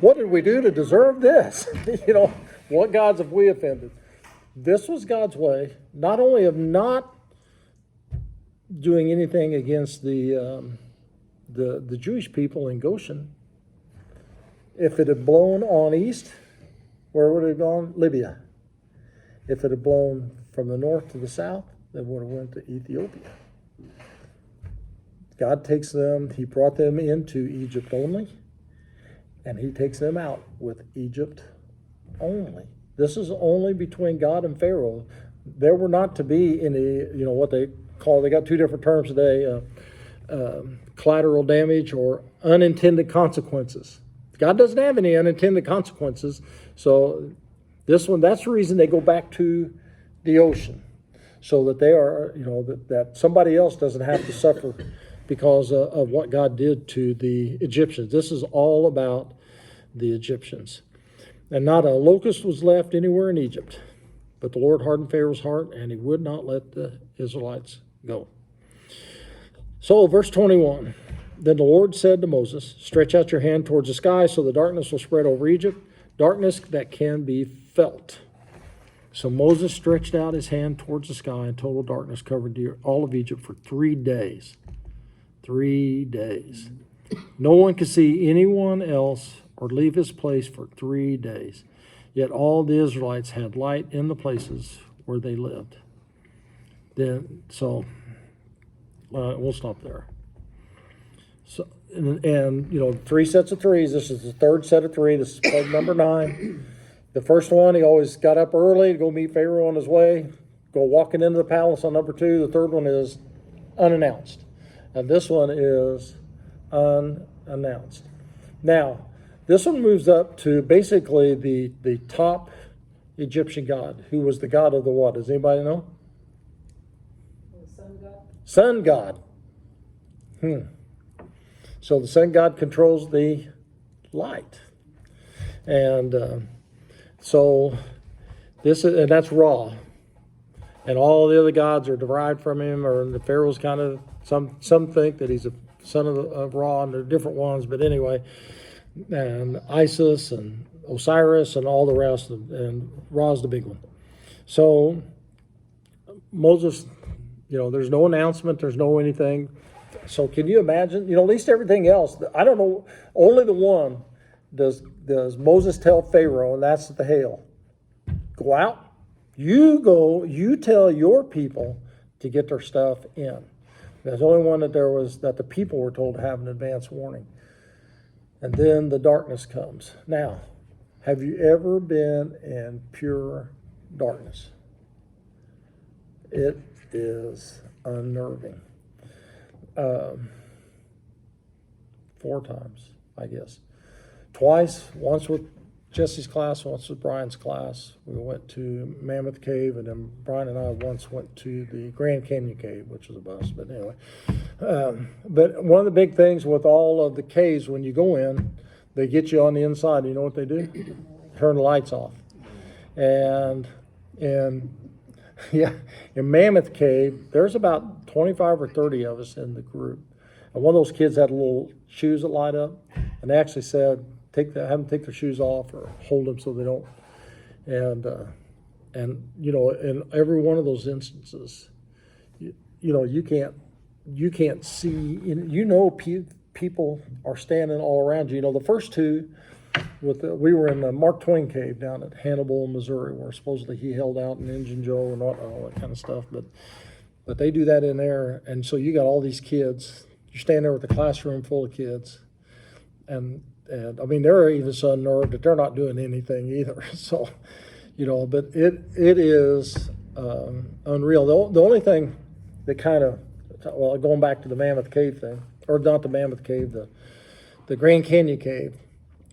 What did we do to deserve this? You know, what gods have we offended? This was God's way, not only of not doing anything against the Jewish people in Goshen. If it had blown on east, where would it have gone? Libya. If it had blown from the north to the south, they would have went to Ethiopia. God takes them, he brought them into Egypt only, and he takes them out with Egypt only. This is only between God and Pharaoh. There were not to be any, what they got two different terms today, collateral damage or unintended consequences. God doesn't have any unintended consequences, so this one, that's the reason they go back to the ocean, so that they are, that somebody else doesn't have to suffer because of what God did to the Egyptians. This is all about the Egyptians. And not a locust was left anywhere in Egypt, but the Lord hardened Pharaoh's heart, and he would not let the Israelites go. So, verse 21, then the Lord said to Moses, stretch out your hand towards the sky so the darkness will spread over Egypt, darkness that can be felt. So Moses stretched out his hand towards the sky, and total darkness covered all of Egypt for 3 days. 3 days. No one could see anyone else or leave his place for 3 days. Yet all the Israelites had light in the places where they lived. We'll stop there. So, and 3 sets of threes. This is the third set of 3. This is plague number 9. The first one, he always got up early to go meet Pharaoh on his way, go walking into the palace on number 2. The third one is unannounced. And this one is unannounced. Now, this one moves up to basically the top Egyptian god, who was the god of the what? Does anybody know? The sun god. Sun god. So the sun god controls the light. And and that's Ra. And all the other gods are derived from him, or the Pharaoh's kind of, some think that he's a son of Ra, and they're different ones, but anyway, and Isis and Osiris and all the rest, and Ra's the big one. So Moses, there's no announcement, there's no anything. So can you imagine, at least everything else, I don't know, only the one does Moses tell Pharaoh, and that's the hail. go out. You tell your people to get their stuff in. There's only one that the people were told to have an advance warning. And then the darkness comes. Now, have you ever been in pure darkness? It is unnerving. 4 times, I guess. Twice, once with Jesse's class, once with Brian's class. We went to Mammoth Cave, and then Brian and I once went to the Grand Canyon Cave, which was a bus, but anyway. But one of the big things with all of the caves, when you go in, they get you on the inside. You know what they do? Turn the lights off. And in Mammoth Cave, there's about 25 or 30 of us in the group. And one of those kids had little shoes that light up, and they actually said, have them take their shoes off or hold them so they don't. And you know, in every one of those instances, you can't see. People are standing all around you. You know, the first two, we were in the Mark Twain Cave down at Hannibal, Missouri, where supposedly he held out in Injun Joe and all that kind of stuff. But they do that in there, and so you got all these kids. You're standing there with a classroom full of kids, and I mean, they're even so unnerved that they're not doing anything either. So, you know, but it is unreal. The only thing that kind of, well, going back to the Mammoth Cave thing, or not the Mammoth Cave, the Grand Canyon Cave,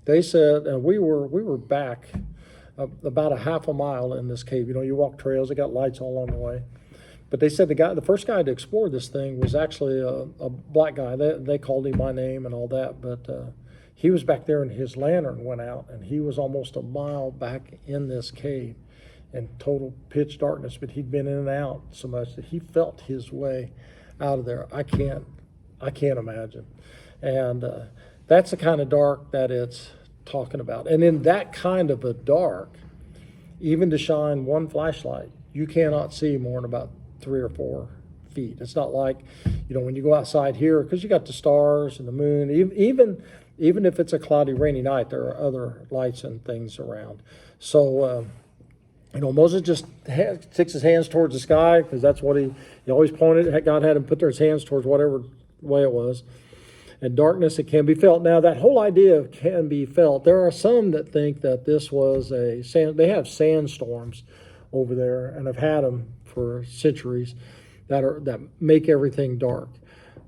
they said, and we were back about a half a mile in this cave. You know, you walk trails, they got lights all along the way. But they said the first guy to explore this thing was actually a black guy. They called him by name and all that, but he was back there and his lantern went out, and he was almost a mile back in this cave in total pitch darkness, but he'd been in and out so much that he felt his way out of there. I can't imagine. And that's the kind of dark that it's talking about. And in that kind of a dark, even to shine one flashlight, you cannot see more than about 3 or 4 feet. It's not like, you know, when you go outside here, because you got the stars and the moon, even if it's a cloudy, rainy night, there are other lights and things around. So, you know, Moses just sticks his hands towards the sky, because that's what he always pointed. God had him put his hands towards whatever way it was. And darkness, it can be felt. Now, that whole idea of can be felt, there are some that think that this was they have sandstorms over there, and have had them for centuries, that make everything dark.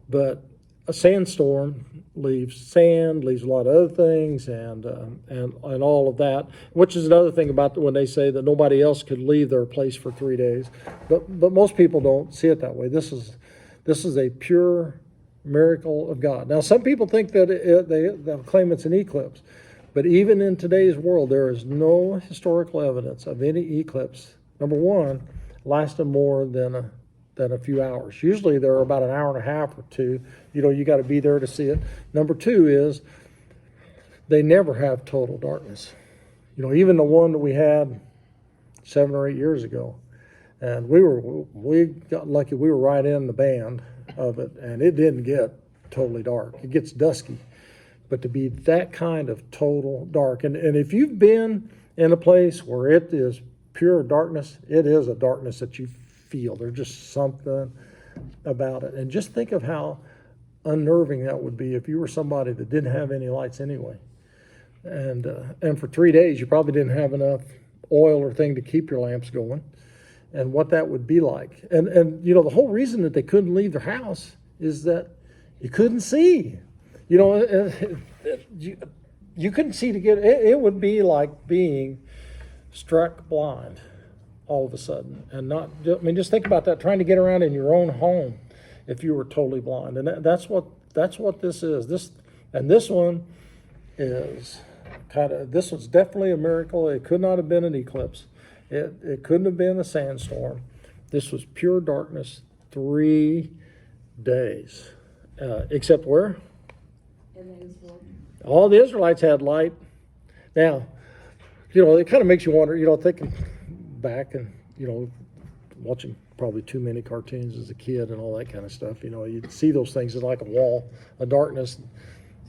But a sandstorm leaves sand, leaves a lot of other things, and all of that, which is another thing about when they say that nobody else could leave their place for 3 days. But most people don't see it that way. This is a pure miracle of God. Now, some people think that they claim it's an eclipse, but even in today's world, there is no historical evidence of any eclipse, number one, lasted more than a few hours. Usually they're about an hour and a half or 2. You know, you got to be there to see it. Number 2 is they never have total darkness. You know, even the one that we had 7 or 8 years ago, and we got lucky. We were right in the band of it, and it didn't get totally dark. It gets dusky, but to be that kind of total dark, and if you've been in a place where it is pure darkness, it is a darkness that you feel. There's just something about it. And just think of how unnerving that would be if you were somebody that didn't have any lights anyway. And for 3 days, you probably didn't have enough oil or thing to keep your lamps going, and what that would be like. And you know, the whole reason that they couldn't leave their house is that you couldn't see. You know, you couldn't see to get, it would be like being struck blind all of a sudden. And not, I mean, just think about that, trying to get around in your own home if you were totally blind. And that's what this is. This one is this was definitely a miracle. It could not have been an eclipse. It couldn't have been a sandstorm. This was pure darkness, 3 days. Except where? In Israel. All the Israelites had light. Now, you know, it kind of makes you wonder, you know, thinking back and, you know, watching probably too many cartoons as a kid and all that kind of stuff. You know, you'd see those things as like a wall of darkness.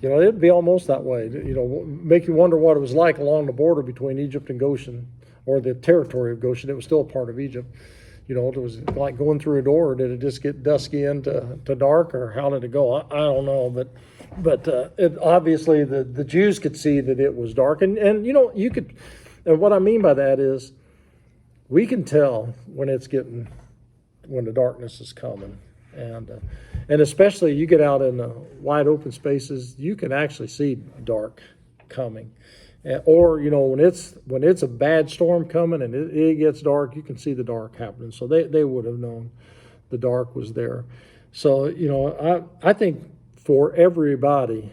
You know, it'd be almost that way. You know, make you wonder what it was like along the border between Egypt and Goshen, or the territory of Goshen. It was still a part of Egypt. You know, it was like going through a door. Did it just get dusky into dark, or how did it go? I don't know, but it, obviously the Jews could see that it was dark, and you know, you could. And what I mean by that is, we can tell when the darkness is coming, and especially you get out in wide open spaces, you can actually see dark coming. Or, you know, when it's a bad storm coming and it gets dark, you can see the dark happening. So they would have known the dark was there. So, you know, I think for everybody,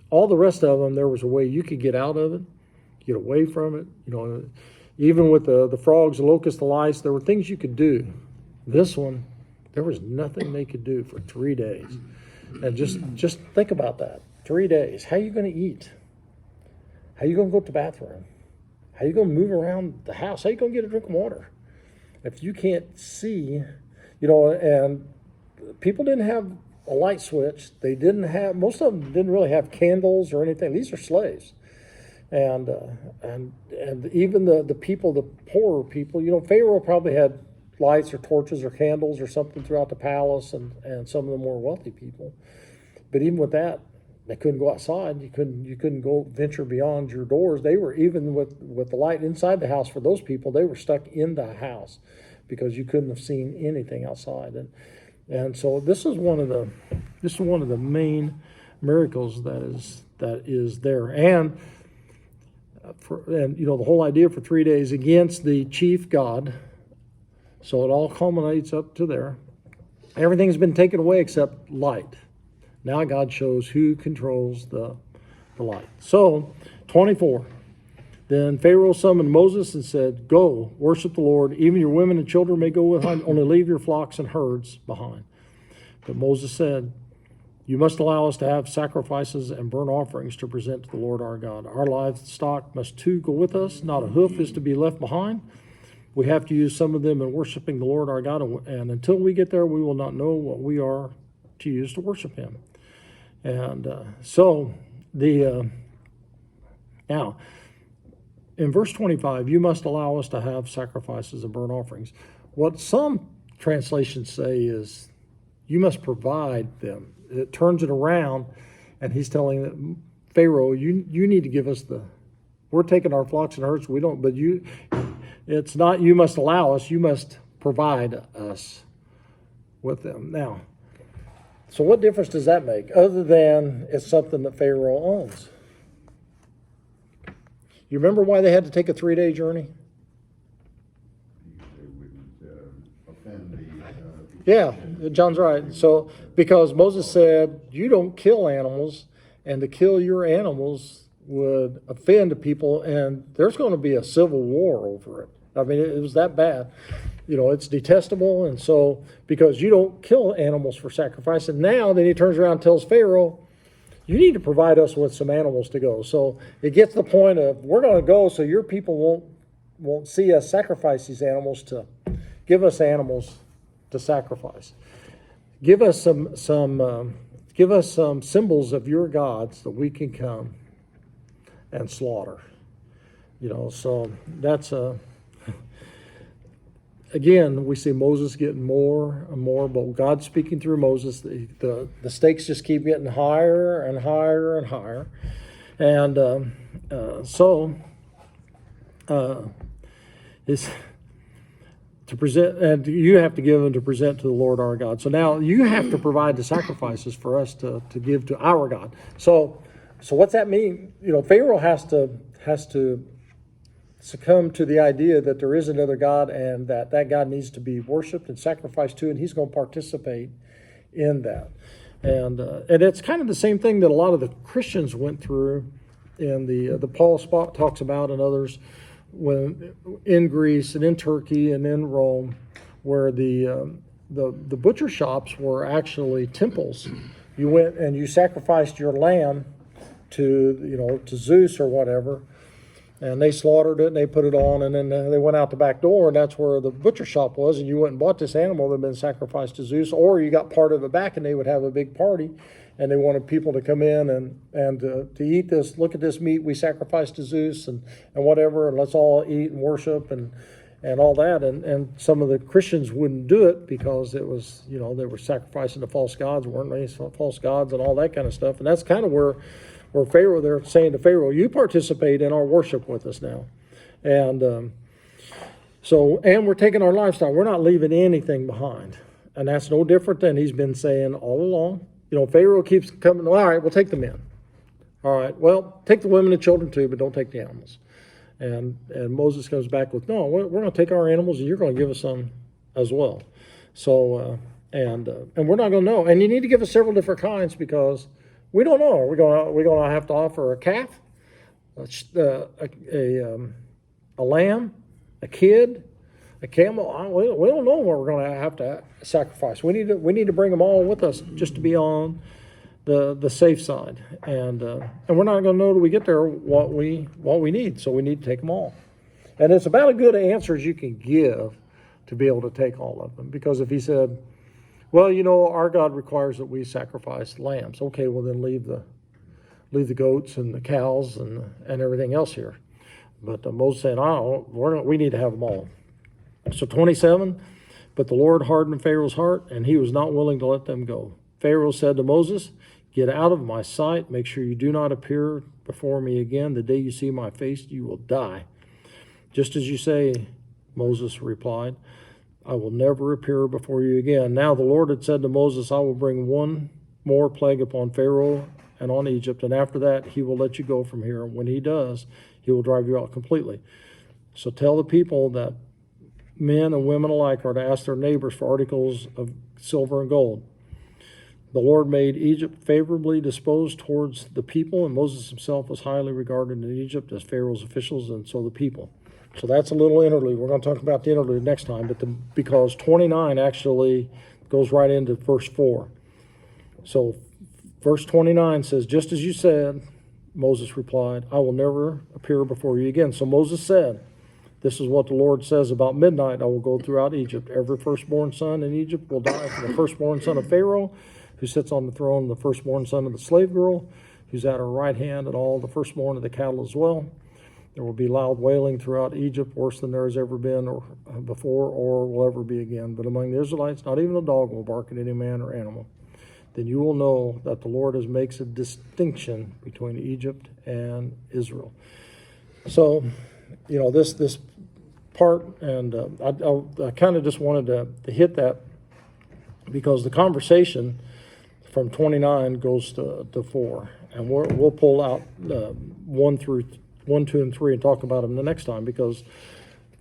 all the rest of them, there was a way you could get out of it, get away from it. You know, even with the frogs, the locusts, the lice, there were things you could do. This one, there was nothing they could do for 3 days. And just think about that. 3 days. How are you going to eat? How are you going to go to the bathroom? How are you going to move around the house? How are you going to get a drink of water? If you can't see, you know, and people didn't have a light switch. They didn't have, most of them didn't really have candles or anything. These are slaves. And even the people, the poorer people, you know, Pharaoh probably had lights or torches or candles or something throughout the palace, and some of the more wealthy people. But even with that, they couldn't go outside. You couldn't go venture beyond your doors. They were, even with the light inside the house, for those people, they were stuck in the house because you couldn't have seen anything outside. And so this is one of the main miracles that is there. And you know, the whole idea for 3 days against the chief god. So it all culminates up to there. Everything's been taken away except light. Now God shows who controls the light. So, 24. Then Pharaoh summoned Moses and said, "Go, worship the Lord. Even your women and children may go behind. Only leave your flocks and herds behind." But Moses said, "You must allow us to have sacrifices and burnt offerings to present to the Lord our God. Our livestock must too go with us. Not a hoof is to be left behind. We have to use some of them in worshiping the Lord our God. And until we get there, we will not know what we are to use to worship him." And now, in verse 25, you must allow us to have sacrifices and burnt offerings. What some translations say is, you must provide them. It turns it around, and he's telling Pharaoh, you need to give us we're taking our flocks and herds, it's not you must allow us, you must provide us with them. Now, so what difference does that make, other than it's something that Pharaoh owns? You remember why they had to take a 3-day journey? They wouldn't offend Yeah, John's right. So, because Moses said, you don't kill animals, and to kill your animals would offend people, and there's going to be a civil war over it. I mean, it was that bad. You know, it's detestable, and so, because you don't kill animals for sacrifice, and now then he turns around and tells Pharaoh, you need to provide us with some animals to go. So it gets to the point of, we're going to go so your people won't see us sacrifice these animals, to give us animals to sacrifice. Give us some symbols of your gods that we can come and slaughter. You know, so that's again, we see Moses getting more and more, but God's speaking through Moses. The stakes just keep getting higher and higher and higher. And it's to present, and you have to give them to present to the Lord our God. So now you have to provide the sacrifices for us to give to our God. So what's that mean? You know, Pharaoh has to succumb to the idea that there is another God, and that God needs to be worshipped and sacrificed to, and he's going to participate in that. And it's kind of the same thing that a lot of the Christians went through in the Paul Spot talks about, and others, when in Greece and in Turkey and in Rome, where the butcher shops were actually temples. You went and you sacrificed your lamb to Zeus or whatever, and they slaughtered it and they put it on, and then they went out the back door, and that's where the butcher shop was, and you went and bought this animal that had been sacrificed to Zeus, or you got part of it back, and they would have a big party, and they wanted people to come in and to eat this, look at this meat we sacrificed to Zeus and whatever, and let's all eat and worship and all that. And some of the Christians wouldn't do it because it was, they were sacrificing to false gods, weren't they? False gods and all that kind of stuff. And that's kind of where Pharaoh, they're saying to Pharaoh, you participate in our worship with us now. And and we're taking our lifestyle. We're not leaving anything behind. And that's no different than he's been saying all along. Pharaoh keeps coming, all right, we'll take the men. All right, well, take the women and children too, but don't take the animals. And Moses comes back with, no, we're going to take our animals and you're going to give us some as well. So, and we're not going to know. And you need to give us several different kinds because we don't know. Are we going to have to offer a calf, a lamb, a kid, a camel? We don't know what we're going to have to sacrifice. We need to bring them all with us just to be on the safe side. And we're not going to know till we get there what we need. So we need to take them all. And it's about as good an answer as you can give to be able to take all of them. Because if he said, well, our God requires that we sacrifice lambs. Okay, well then leave the goats and the cows and everything else here. But Moses said, we need to have them all. So 27, but the Lord hardened Pharaoh's heart, and he was not willing to let them go. Pharaoh said to Moses, get out of my sight. Make sure you do not appear before me again. The day you see my face, you will die. Just as you say, Moses replied, I will never appear before you again. Now the Lord had said to Moses, I will bring one more plague upon Pharaoh and on Egypt, and after that he will let you go from here. And when he does, he will drive you out completely. So tell the people that men and women alike are to ask their neighbors for articles of silver and gold. The Lord made Egypt favorably disposed towards the people, and Moses himself was highly regarded in Egypt as Pharaoh's officials and so the people. So that's a little interlude. We're going to talk about the interlude next time, because 29 actually goes right into verse 4. So verse 29 says, just as you said, Moses replied, I will never appear before you again. So Moses said, this is what the Lord says about midnight. I will go throughout Egypt. Every firstborn son in Egypt will die, from the firstborn son of Pharaoh, who sits on the throne, the firstborn son of the slave girl, who's at her right hand, and all the firstborn of the cattle as well. There will be loud wailing throughout Egypt, worse than there has ever been or before or will ever be again. But among the Israelites, not even a dog will bark at any man or animal. Then you will know that the Lord makes a distinction between Egypt and Israel. So, this part, and I kind of just wanted to hit that because the conversation from 29 goes to 4, and we'll pull out 1, 2, and 3 and talk about them the next time, because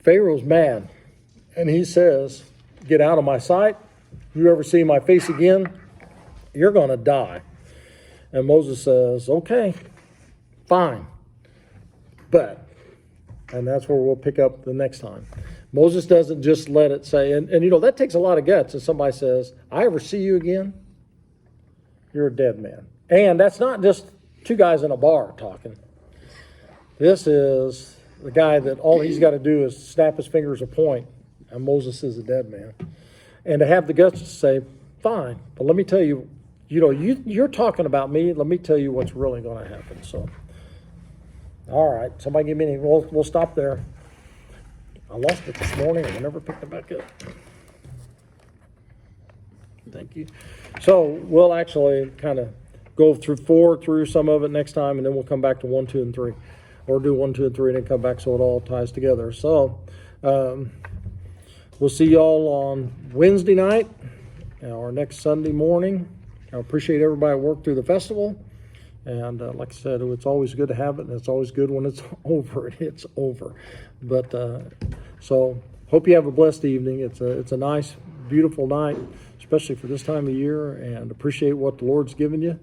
Pharaoh's mad, and he says, get out of my sight. You ever see my face again, you're going to die. And Moses says, okay, fine, but, and that's where we'll pick up the next time. Moses doesn't just let it say, and that takes a lot of guts. If somebody says, I ever see you again, you're a dead man. And that's not just two guys in a bar talking. This is the guy that all he's got to do is snap his fingers a point, and Moses is a dead man. And to have the guts to say, fine, but let me tell you, you're talking about me. Let me tell you what's really going to happen. So, all right, somebody give me any. We'll stop there. I lost it this morning, and I never picked it back up. Thank you. So we'll actually kind of go through some of it next time, and then we'll come back to 1, 2, and 3. Or do 1, 2, and 3, and then come back so it all ties together. So we'll see y'all on Wednesday night, or next Sunday morning. I appreciate everybody that worked through the festival. And like I said, it's always good to have it, and it's always good when it's over. It's over. But so hope you have a blessed evening. It's a nice, beautiful night, especially for this time of year, and appreciate what the Lord's given you.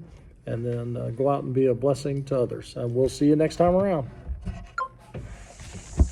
And then go out and be a blessing to others. And we'll see you next time around.